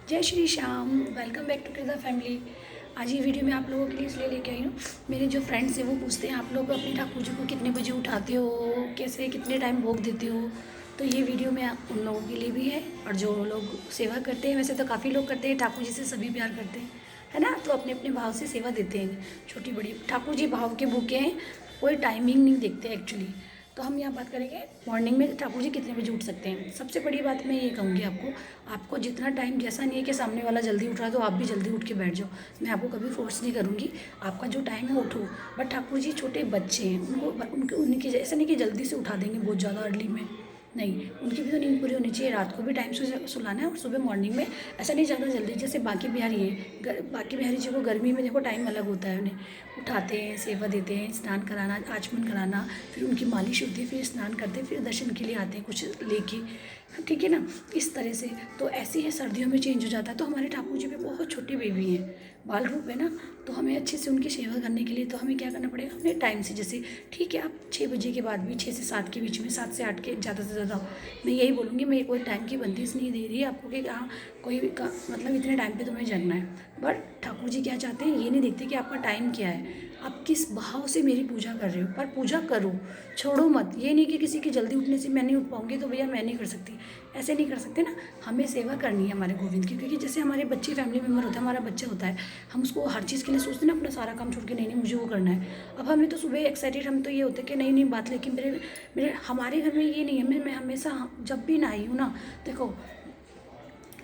जय Shri Shyam. Welcome back to कृदा family. आज ये वीडियो मैं आप लोगों के लिए इसलिए लेके आई हूँ। मेरे जो फ्रेंड्स हैं वो पूछते हैं आप लोग अपने ठाकुर जी को कितने बजे उठाते हो, कैसे कितने टाइम भोग देते हो। तो ये वीडियो मैं उन लोगों के लिए भी है और जो लोग सेवा करते हैं, वैसे तो काफ़ी लोग करते हैं, ठाकुर जी से सभी प्यार करते हैं, है ना। तो अपने अपने भाव से सेवा देते हैं, छोटी बड़ी। ठाकुर जी भाव के भूखे हैं, कोई टाइमिंग नहीं देखते एक्चुअली। तो हम यहाँ बात करेंगे मॉर्निंग में ठाकुर जी कितने बजे उठ सकते हैं। सबसे बड़ी बात मैं ये कहूँगी आपको, आपको जितना टाइम, जैसा नहीं है कि सामने वाला जल्दी उठ रहा है तो आप भी जल्दी उठ के बैठ जाओ। मैं आपको कभी फोर्स नहीं करूँगी, आपका जो टाइम है उठो। बट ठाकुर जी छोटे बच्चे हैं, उनको उनकी ऐसा नहीं कि जल्दी से उठा देंगे बहुत ज़्यादा अर्ली में, नहीं। उनकी भी तो नींद पूरी होनी चाहिए, रात को भी टाइम से सुलाना है और सुबह मॉर्निंग में ऐसा नहीं ज़्यादा जल्दी। जैसे बाकी बिहारी है, बाकी बिहारी जी को गर्मी में देखो टाइम अलग होता है, उन्हें उठाते हैं, सेवा देते हैं, स्नान कराना, आचमन कराना, फिर उनकी मालिश होती है, फिर स्नान करते, फिर दर्शन के लिए आते हैं कुछ लेके, ठीक है ना। इस तरह से तो ऐसे ही सर्दियों में चेंज हो जाता है। तो हमारे ठाकुर जी भी बहुत छोटे बेबी हैं, बाल रूप है ना। तो हमें अच्छे से उनकी सेवा करने के लिए तो हमें क्या करना पड़ेगा, हमें टाइम से, जैसे ठीक है आप 6 बजे के बाद भी, 6 से 7 के बीच में, 7 से 8 के ज़्यादा से ज़्यादा, मैं यही बोलूँगी। मैं कोई टाइम की बंदिश नहीं दे रही आपको कि हाँ कोई का मतलब इतने टाइम पे तुम्हें जगना है। बट ठाकुर जी क्या चाहते हैं, ये नहीं देखते कि आपका टाइम क्या है, आप किस भाव से मेरी पूजा कर रहे हो। पर पूजा करो, छोड़ो मत। ये नहीं कि किसी की जल्दी उठने से मैं नहीं उठ पाऊँगी तो भैया मैं नहीं कर सकती, ऐसे नहीं कर सकते ना। हमें सेवा करनी है हमारे गोविंद की, क्योंकि जैसे हमारे बच्चे फैमिली मेम्बर होता है, हमारा बच्चा होता है, हम उसको हर चीज़ के लिए सोचते हैं ना, अपना सारा काम छोड़ के नहीं नहीं मुझे वो करना है। अब हमें तो सुबह एक्साइटेड, हम तो ये होते हैं कि नहीं नहीं बात, लेकिन मेरे मेरे हमारे घर में ये नहीं है। मैं हमेशा जब भी नहाई हूँ ना, देखो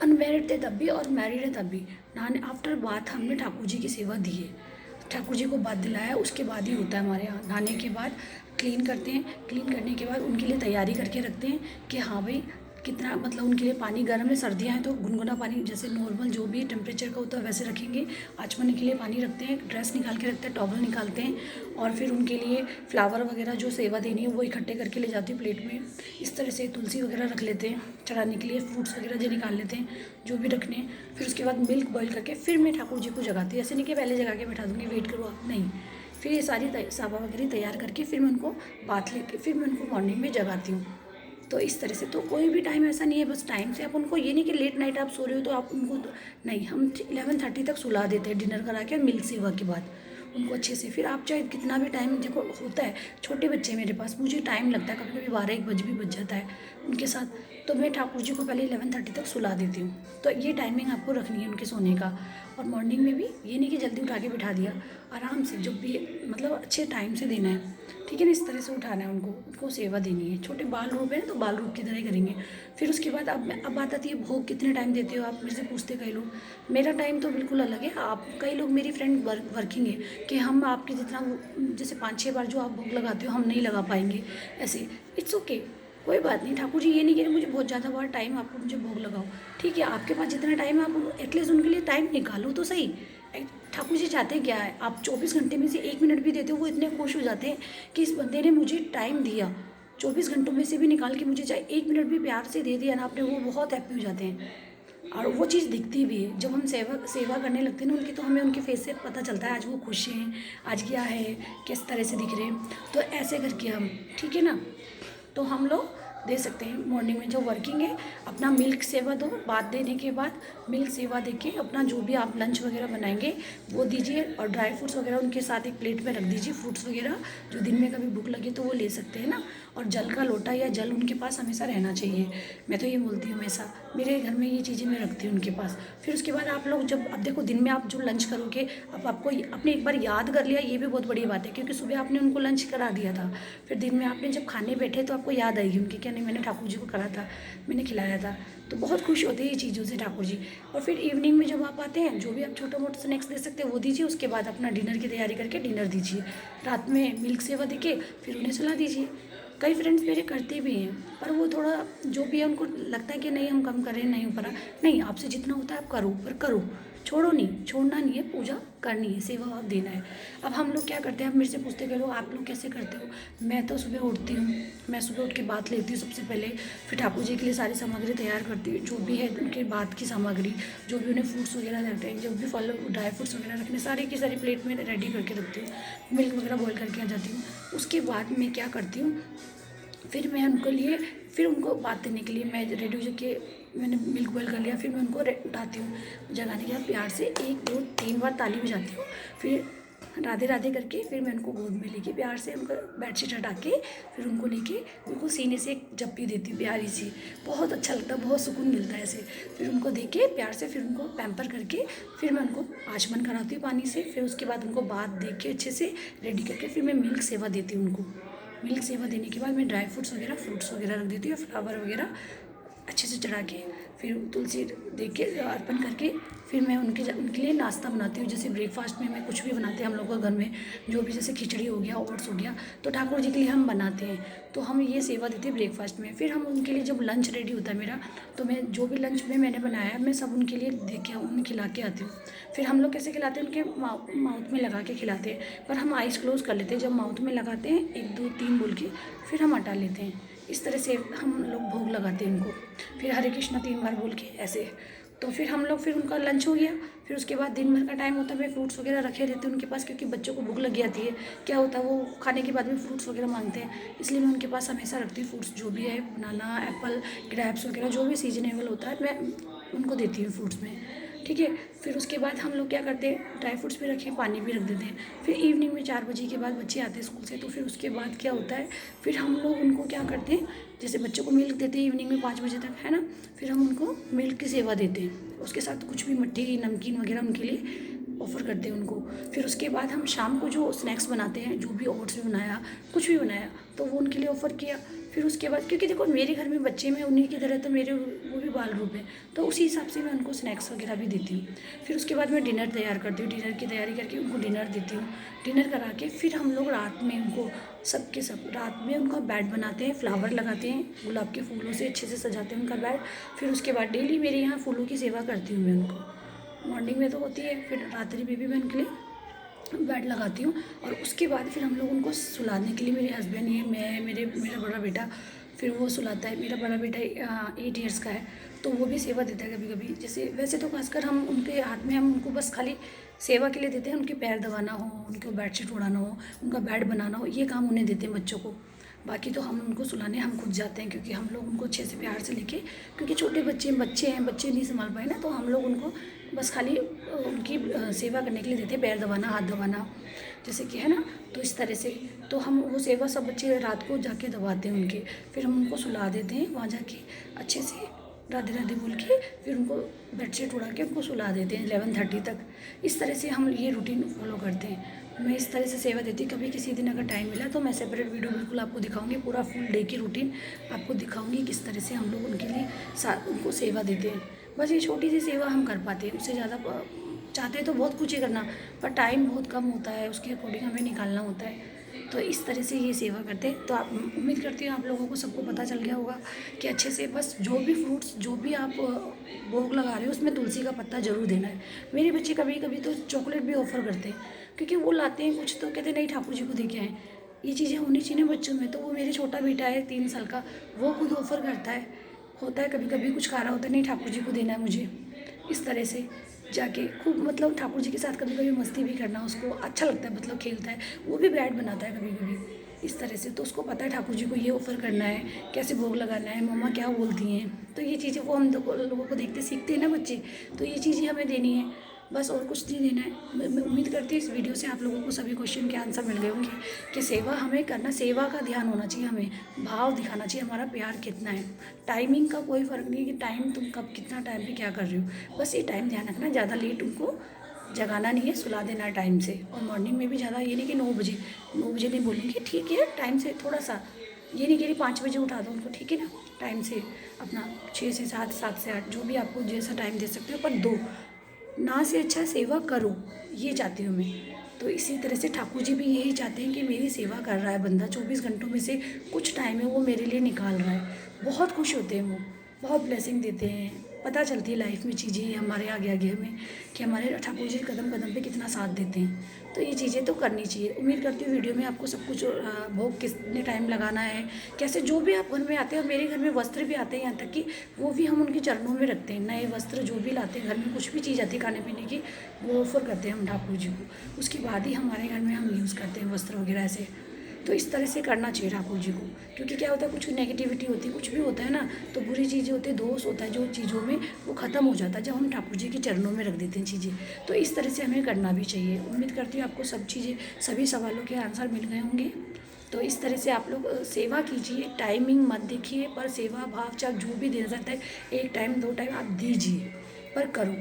अनमैरिड थे तब भी और मैरिड है तब भी, नहाने आफ्टर बात हमने ठाकुर जी की सेवा दी है। ठाकुर जी को बात दिलाया, उसके बाद ही होता है हमारे यहाँ। नहाने के बाद क्लीन करते हैं, क्लीन करने के बाद उनके लिए तैयारी करके रखते हैं कि हाँ भाई कितना, मतलब उनके लिए पानी गर्म है, सर्दियाँ हैं तो गुनगुना पानी, जैसे नॉर्मल जो भी टेम्परेचर का होता है वैसे रखेंगे। आचमन के लिए पानी रखते हैं, ड्रेस निकाल के रखते हैं, टॉवल निकालते हैं, और फिर उनके लिए फ्लावर वगैरह जो सेवा देनी है वो इकट्ठे करके ले जाती हूँ प्लेट में। इस तरह से तुलसी वगैरह रख लेते हैं चढ़ाने के लिए, फ्रूट्स वगैरह जो निकाल लेते हैं, जो भी रखने हैं। फिर उसके बाद मिल्क बॉईल करके फिर मैं ठाकुर जी को जगाती हूँ। ऐसे नहीं कि पहले जगा के बैठा दूँगी वेट करो आप, नहीं। फिर ये सारी सावा वगैरह तैयार करके फिर मैं उनको बात लेके फिर मैं उनको मॉर्निंग में जगाती हूँ। तो इस तरह से तो कोई भी टाइम ऐसा नहीं है, बस टाइम से आप उनको, ये नहीं कि लेट नाइट आप सो रहे हो तो आप उनको नहीं, हम 11:30 तक सुला देते हैं डिनर करा के, मिल्क सेवा के बाद उनको अच्छे से। फिर आप चाहे कितना भी टाइम, देखो होता है छोटे बच्चे मेरे पास, मुझे टाइम लगता है, कभी कभी 12-1 बज भी बज जाता है उनके साथ। तो मैं ठाकुर जी को पहले 11:30 तक सुला देती हूँ। तो ये टाइमिंग आपको रखनी है उनके सोने का। और मॉर्निंग में भी ये नहीं कि जल्दी उठा के बिठा दिया, आराम से जो भी, मतलब अच्छे टाइम से देना है, ठीक है ना। इस तरह से उठाना है उनको, उनको सेवा देनी है। छोटे बाल रूप है ना तो बाल रूप की तरह ही करेंगे। फिर उसके बाद अब बात आती है भोग कितने टाइम देते हो आप, मेरे से पूछते कई लोग। मेरा टाइम तो बिल्कुल अलग है। आप कई लोग, मेरी फ्रेंड वर्किंग है, कि हम आपके जितना जैसे 5-6 बार जो आप भोग लगाते हो हम नहीं लगा पाएंगे, ऐसे। इट्स ओके, कोई बात नहीं। ठाकुर जी ये नहीं कह रहे मुझे बहुत ज़्यादा बार टाइम आपको मुझे भोग लगाओ, ठीक है। आपके पास जितना टाइम है आप एटलीस्ट उनके लिए टाइम निकालो तो सही। ठाकुर जी चाहते हैं क्या है, आप 24 घंटे में से 1 मिनट भी देते हो, वो इतने खुश हो जाते हैं कि इस बंदे ने मुझे टाइम दिया। 24 घंटों में से भी निकाल के मुझे चाहे 1 मिनट भी प्यार से दे दिया ना आपने, वो बहुत हैप्पी हो जाते हैं। और वो चीज़ दिखती भी है जब हम सेवा सेवा करने लगते हैं ना उनकी, तो हमें उनके फेस से पता चलता है आज वो खुश हैं, आज क्या है, किस तरह से दिख रहे हैं। तो ऐसे करके हम, ठीक है ना, तो हम लोग दे सकते हैं मॉर्निंग में। जो वर्किंग है अपना मिल्क सेवा दो, बात देने के बाद मिल्क सेवा देके अपना जो भी आप लंच वगैरह बनाएंगे वो दीजिए, और ड्राई फ्रूट्स वगैरह उनके साथ एक प्लेट में रख दीजिए, फ्रूट्स वगैरह जो दिन में कभी भूख लगे तो वो ले सकते हैं ना। और जल का लोटा या जल उनके पास हमेशा रहना चाहिए, मैं तो ये बोलती हूँ हमेशा। मेरे घर में ये चीज़ें मैं रखती हूँ उनके पास। फिर उसके बाद आप लोग जब, अब देखो दिन में आप जो लंच करोगे, अब आपको आपने एक बार याद कर लिया, ये भी बहुत बड़ी बात है, क्योंकि सुबह आपने उनको लंच करा दिया था, फिर दिन में आपने जब खाने बैठे तो आपको याद आएगी उनकी, क्या नहीं मैंने ठाकुर जी को करा था, मैंने खिलाया था। तो बहुत खुश होते हैं ये चीज़ों से ठाकुर जी। और फिर इवनिंग में जब आप आते हैं, जो भी आप छोटा मोटा स्नैक्स दे सकते हैं वो दीजिए, उसके बाद अपना डिनर की तैयारी करके डिनर दीजिए। रात में मिल्क सेवा देके फिर उन्हें सुला दीजिए। कई फ्रेंड्स मेरे करते भी हैं, पर वो थोड़ा जो भी है उनको लगता है कि नहीं हम कम कर रहे हैं, नहीं हो पा रहा। नहीं, आपसे जितना होता है आप करो, पर करो, छोड़ो नहीं, छोड़ना नहीं है, पूजा करनी है, सेवा भाव देना है। अब हम लोग क्या करते हैं, अब मेरे से पूछते हैं लोग आप लोग कैसे करते हो। मैं तो सुबह उठती हूँ, मैं सुबह उठ के बात लेती हूँ सबसे पहले, फिर ठाकुर जी के लिए सारी सामग्री तैयार करती हूँ, जो भी है उनके बात की सामग्री, जो भी उन्हें फ्रूट्स वगैरह रहते हैं, जो भी फल ड्राई फ्रूट्स वगैरह रखने, सारी की सारी प्लेट में रेडी करके रखती हूँ। मिल्क वगैरह बॉईल करके आ जाती हूँ। उसके बाद मैं क्या करती हूँ, फिर मैं उनके लिए, फिर उनको बात देने के लिए मैं रेडी हो के मैंने मिल्क बॉयल कर लिया, फिर मैं उनको उठाती हूँ। जगाने के बाद प्यार से 1 2 3 बार ताली बजाती हूँ, फिर राधे राधे करके फिर मैं उनको गोद में लेके प्यार से उनको बेडशीट हटा के फिर उनको लेके उनको सीने से एक जप्पी देती हूँ प्यारी सी। बहुत अच्छा लगता है, बहुत सुकून मिलता है ऐसे। फिर उनको दे के प्यार से फिर उनको पैम्पर करके फिर मैं उनको आचमन कराती हूँ पानी से। फिर उसके बाद उनको बाथ दे के अच्छे से रेडी करके फिर मैं मिल्क सेवा देती हूँ उनको। मिल्क सेवा देने के बाद मैं ड्राई फ्रूट्स वगैरह फ्रूट्स वगैरह रख देती हूँ, फ्लावर वगैरह अच्छे से चढ़ा के फिर तुलसी दे के अर्पण करके फिर मैं उनके लिए नाश्ता बनाती हूँ। जैसे ब्रेकफास्ट में मैं कुछ भी बनाते हैं हम लोग का घर में, जो भी जैसे खिचड़ी हो गया, ओट्स हो गया, तो ठाकुर जी के लिए हम बनाते हैं, तो हम ये सेवा देते हैं ब्रेकफास्ट में। फिर हम उनके लिए जब लंच रेडी होता है मेरा, तो मैं जो भी लंच में मैंने बनाया है मैं सब उनके लिए दे के उन्हें खिला के आती हूँ। फिर हम लोग कैसे खिलाते हैं, उनके माउथ में लगा के खिलाते हैं, पर हम आइज़ क्लोज कर लेते हैं। जब माउथ में लगाते हैं 1 2 3 बोल के फिर हम हटा लेते हैं। इस तरह से हम लोग भोग लगाते हैं उनको। फिर हरे कृष्णा 3 बार बोल के ऐसे। तो फिर हम लोग फिर उनका लंच हो गया। फिर उसके बाद दिन भर का टाइम होता है, मैं फ्रूट्स वगैरह रखे रहते हैं उनके पास, क्योंकि बच्चों को भूख लग जाती है। क्या होता है वो खाने के बाद भी फ्रूट्स वगैरह मांगते हैं, इसलिए मैं उनके पास हमेशा रखती हूँ फ्रूट्स। जो भी है बनाना, एप्पल, ग्रेप्स वगैरह जो भी सीजनेबल होता है मैं उनको देती हूँ फ्रूट्स में, ठीक है। फिर उसके बाद हम लोग क्या करते हैं, ड्राई फ्रूट्स भी रखे, पानी भी रख देते हैं। फिर इवनिंग में 4 बजे के बाद बच्चे आते हैं स्कूल से, तो फिर उसके बाद क्या होता है, फिर हम लोग उनको क्या करते हैं, जैसे बच्चों को मिल्क देते हैं इवनिंग में 5 बजे तक, है ना। फिर हम उनको मिल्क की सेवा देते हैं, उसके साथ कुछ भी मट्ठी नमकीन वगैरह उनके लिए ऑफ़र करते हैं उनको। फिर उसके बाद हम शाम को जो स्नैक्स बनाते हैं, जो भी ओट्स भी बनाया, कुछ भी बनाया, तो वो उनके लिए ऑफ़र किया। फिर उसके बाद क्योंकि देखो मेरे घर में बच्चे में उन्हीं की तरह, तो मेरे वो भी बाल रूप है, तो उसी हिसाब से मैं उनको स्नैक्स वगैरह भी देती हूँ। फिर उसके बाद मैं डिनर तैयार करती हूँ, डिनर की तैयारी करके उनको डिनर देती हूँ। डिनर करा के फिर हम लोग रात में उनको सब रात में उनका बेड बनाते हैं, फ्लावर लगाते हैं, गुलाब के फूलों से अच्छे से सजाते हैं उनका बेड। फिर उसके बाद डेली मेरे यहाँ फूलों की सेवा करती हूँ मैं उनको। मॉर्निंग में तो होती है, फिर रात्रि में भी मैं उनके लिए बेड लगाती हूँ। और उसके बाद फिर हम लोग उनको सुलाने के लिए, मेरे हस्बैंड, ये मैं, मेरा बड़ा बेटा, फिर वो सुलाता है। मेरा बड़ा बेटा 8 ईयर्स का है, तो वो भी सेवा देता है कभी कभी। जैसे वैसे तो खासकर हम उनके हाथ में हम उनको बस खाली सेवा के लिए देते हैं, उनके पैर दबाना हो, उनको बेडशीट उड़ाना हो, उनका बेड बनाना हो, ये काम उन्हें देते हैं बच्चों को। बाकी तो हम उनको सुलाने हम खुद जाते हैं, क्योंकि हम लोग उनको अच्छे से प्यार से लेके, क्योंकि छोटे बच्चे हैं, बच्चे नहीं संभाल पाए ना, तो हम लोग उनको बस खाली उनकी सेवा करने के लिए देते हैं, पैर दबाना, हाथ दबाना, जैसे कि, है ना। तो इस तरह से तो हम वो सेवा सब बच्चे रात को जाके दबाते हैं उनके। फिर हम उनको सुला देते हैं वहाँ जाके अच्छे से राधे राधे बोल के, फिर उनको बेडशीट उड़ा के उनको सुला देते हैं 11:30 तक। इस तरह से हम ये रूटीन फॉलो करते हैं। मैं इस तरह से सेवा देती हूँ। कभी किसी दिन अगर टाइम मिला तो मैं सेपरेट वीडियो बिल्कुल आपको दिखाऊंगी, पूरा फुल डे की रूटीन आपको दिखाऊंगी, किस तरह से हम लोग उनके लिए उनको सेवा देते हैं। बस ये छोटी सी सेवा हम कर पाते हैं, उससे ज़्यादा चाहते हैं तो बहुत कुछ ही करना, पर टाइम बहुत कम होता है, उसके अकॉर्डिंग हमें निकालना होता है। तो इस तरह से ये सेवा करते हैं। तो आप, उम्मीद करती हूँ आप लोगों को सबको पता चल गया होगा कि अच्छे से बस जो भी फ्रूट्स, जो भी आप भोग लगा रहे हो उसमें तुलसी का पत्ता ज़रूर देना है। मेरे बच्चे कभी कभी तो चॉकलेट भी ऑफ़र करते हैं, क्योंकि वो लाते हैं कुछ तो कहते हैं नहीं ठाकुर जी को दे के आएँ। ये चीज़ें होनी चाहिए ना बच्चों में। तो वो मेरे छोटा बेटा है 3 साल का, वो खुद ऑफ़र करता है, होता है कभी कभी कुछ खा रहा होता है, नहीं ठाकुर जी को देना है मुझे। इस तरह से जाके खूब मतलब ठाकुर जी के साथ कभी कभी मस्ती भी करना उसको अच्छा लगता है, मतलब खेलता है, वो भी बैट बनाता है कभी कभी इस तरह से। तो उसको पता है ठाकुर जी को ये ऑफ़र करना है, कैसे भोग लगाना है, मम्मा क्या बोलती हैं। तो ये चीज़ें वो हम लोगों को देखते सीखते हैं ना बच्चे, तो ये चीज़ें हमें देनी है, बस और कुछ नहीं देना है। मैं उम्मीद करती हूँ इस वीडियो से आप लोगों को सभी क्वेश्चन के आंसर मिल गए होंगे कि सेवा हमें करना, सेवा का ध्यान होना चाहिए, हमें भाव दिखाना चाहिए, हमारा प्यार कितना है। टाइमिंग का कोई फ़र्क नहीं है कि टाइम तुम कब कितना टाइम पे क्या कर रहे हो, बस ये टाइम ध्यान रखना, ज़्यादा लेट उनको जगाना नहीं है, सुला देना है टाइम से। और मॉर्निंग में भी ज़्यादा ये नहीं कि 9 बजे, 9 बजे नहीं बोलूँगी, ठीक है टाइम से थोड़ा सा, ये नहीं कह रही 5 बजे उठा दो उनको, ठीक है ना, टाइम से अपना 6 से 7, 7 से 8, जो भी आपको जैसा टाइम दे सकते हो, पर दो ना से अच्छा सेवा करो, ये चाहती हूँ मैं। तो इसी तरह से ठाकुर जी भी यही चाहते हैं कि मेरी सेवा कर रहा है बंदा, 24 घंटों में से कुछ टाइम है वो मेरे लिए निकाल रहा है। बहुत खुश होते हैं वो, बहुत ब्लेसिंग देते हैं, पता चलती है लाइफ में चीज़ें हमारे आगे आगे हमें कि हमारे ठाकुर जी कदम कदम पे कितना साथ देते हैं। तो ये चीज़ें तो करनी चाहिए। उम्मीद करती हूँ वीडियो में आपको सब कुछ भोग कितने टाइम लगाना है, कैसे, जो भी आप घर में आते हैं। और मेरे घर में वस्त्र भी आते हैं, यहाँ तक कि वो भी हम उनके चरणों में रखते हैं। नए वस्त्र जो भी लाते हैं घर में, कुछ भी चीज़ आती है खाने पीने की, वो ऑफ़र करते हैं हम ठाकुर जी को, उसके बाद ही हमारे घर में हम यूज़ करते हैं वस्त्र वगैरह ऐसे। तो इस तरह से करना चाहिए ठाकुर जी को, क्योंकि क्या होता है, कुछ नेगेटिविटी होती है, कुछ भी होता है ना, तो बुरी चीज़ें होती है, दोष होता है जो चीज़ों में, वो ख़त्म हो जाता है जब हम ठाकुर जी के चरणों में रख देते हैं चीज़ें। तो इस तरह से हमें करना भी चाहिए। उम्मीद करती हूँ आपको सब चीज़ें, सभी सवालों के आंसर मिल गए होंगे। तो इस तरह से आप लोग सेवा कीजिए, टाइमिंग मत देखिए, पर सेवा भाव चाहे जो भी देना चाहता है, 1 टाइम 2 टाइम आप दीजिए, पर करो।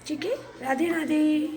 ठीक है, राधे राधे।